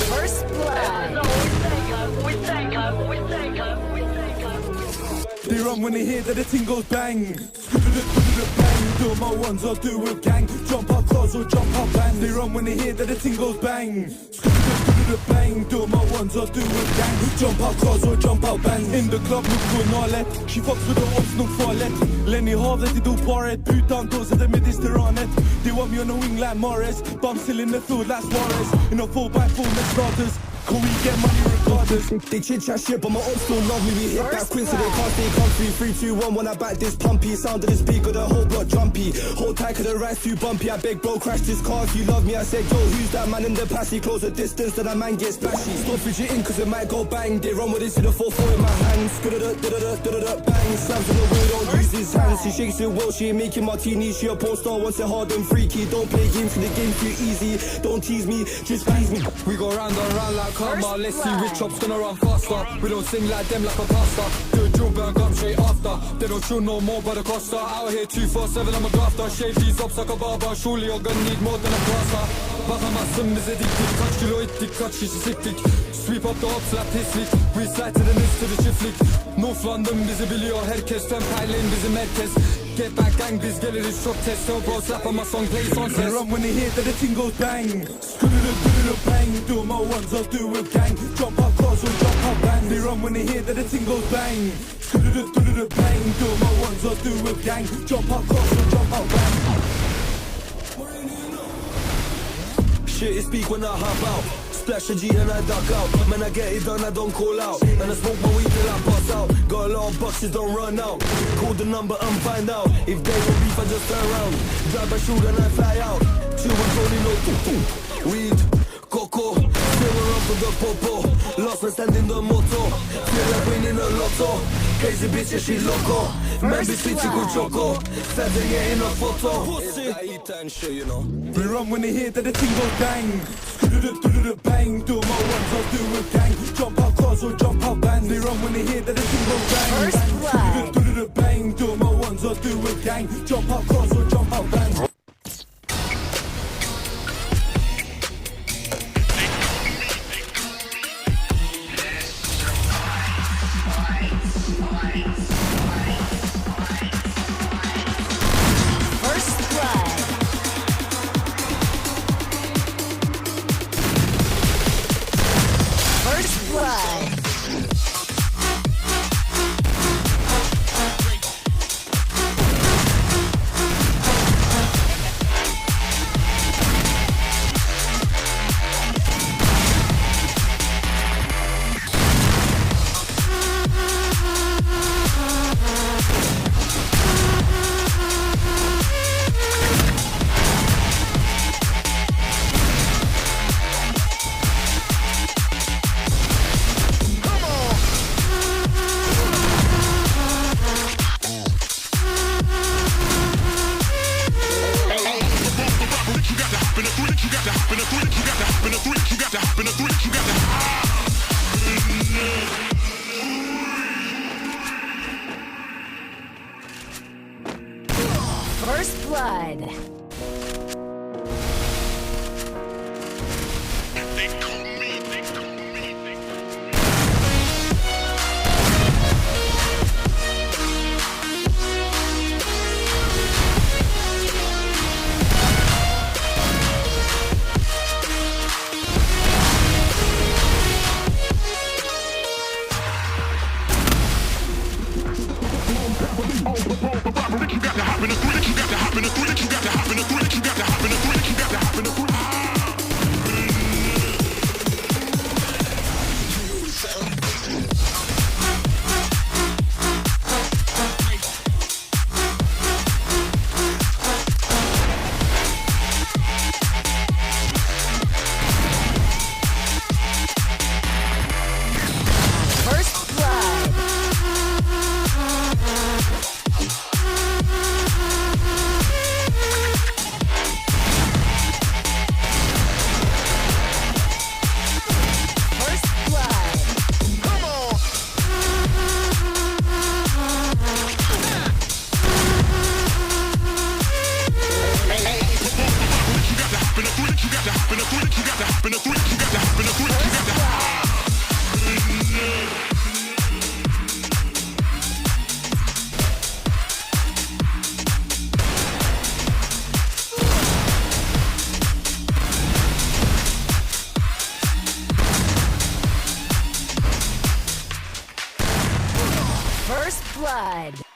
First blood. They run when they hear that the ting goes bang. Bang, do my ones or do with gang. Jump up cars or jump up bang. They run when they hear that the ting goes bang. Bang, do my ones or do with gang. Jump up cars or jump up bang. In the club look for Narlet. She fucks with the ops, no farlet. Lenny Harv that they do parret. Putan goes at the Mediterranean. They want me on the wing like Morris. But I'm still in the field like Suarez. In a 4x4 next starters. Can we get money regardless? They chit chat shit, but my ops still love me. We hit that quick so they can't stay comfy. 3, 2, 1, when I back this pumpy. Sound of the speaker, the whole block jumpy. Hold tight, cause the ride's too bumpy. I beg bro, crash this car if you love me. I said, yo, who's that man in the passy? Close the distance, then that man gets splashy. Stop fidgeting, cause it might go bang. They run with this to the 4-4 in my hands. Bang, slams on the wheel, don't use his hands. She shakes it well, she ain't making martinis. She a porn star, wants it hard and freaky. Don't play games, cause the game's too easy. Don't tease me, just please me. We go round and round like karma. Let's see which chop's gonna run faster. We don't sing like them like a pastor. Do a drill burn, come straight after. They don't chill no more by the Costa. Out here 247, I'm a grafter. Shave these ups like a barber. Surely you're gonna need more than a plaster. Bakamazsın bize diktik. Kaç kilo ettik, kaç kişi siktik. Sweep up the ops like pislik. We slide to the next to the çiftlik. North London bizi biliyor herkes. Tempaylayın bizi merkez. Get back gang, biz geliriz çok test. So bro, slap on my song, play on test. They run when they hear that the ting goes bang. Bang, do my ones, I'll do with gang. Jump up cars or jump up bang. They run when they hear that the ting goes bang. Bang, do my ones, I'll do with gang. Jump up cars or jump up bang. Shit is speak when I hop out. Splash a G and I duck out. Man, I get it done, I don't call out. And I smoke my weed till I pass out. Got a lot of boxes, don't run out. Call the number and find out. If they will beef, I just turn around. Drive my shoot and I fly out. Chill with only no weed, coco. Still around for the popo. Lost and standing the moto. Feel like winning a lotto. Crazy bitch, yeah, she loco. Man, be sweet, she go choco. Fed and getting a photo. It's that eat and shit, you know. We run when they hear that the ting goes bang. Bang, do my ones, I'll do with gang. Jump out cars or jump out bands. They run when they hear that the ting goes bang. First blood. Bang, do my ones, I'll do with gang. Jump out cars or jump out bands. First blood. blood.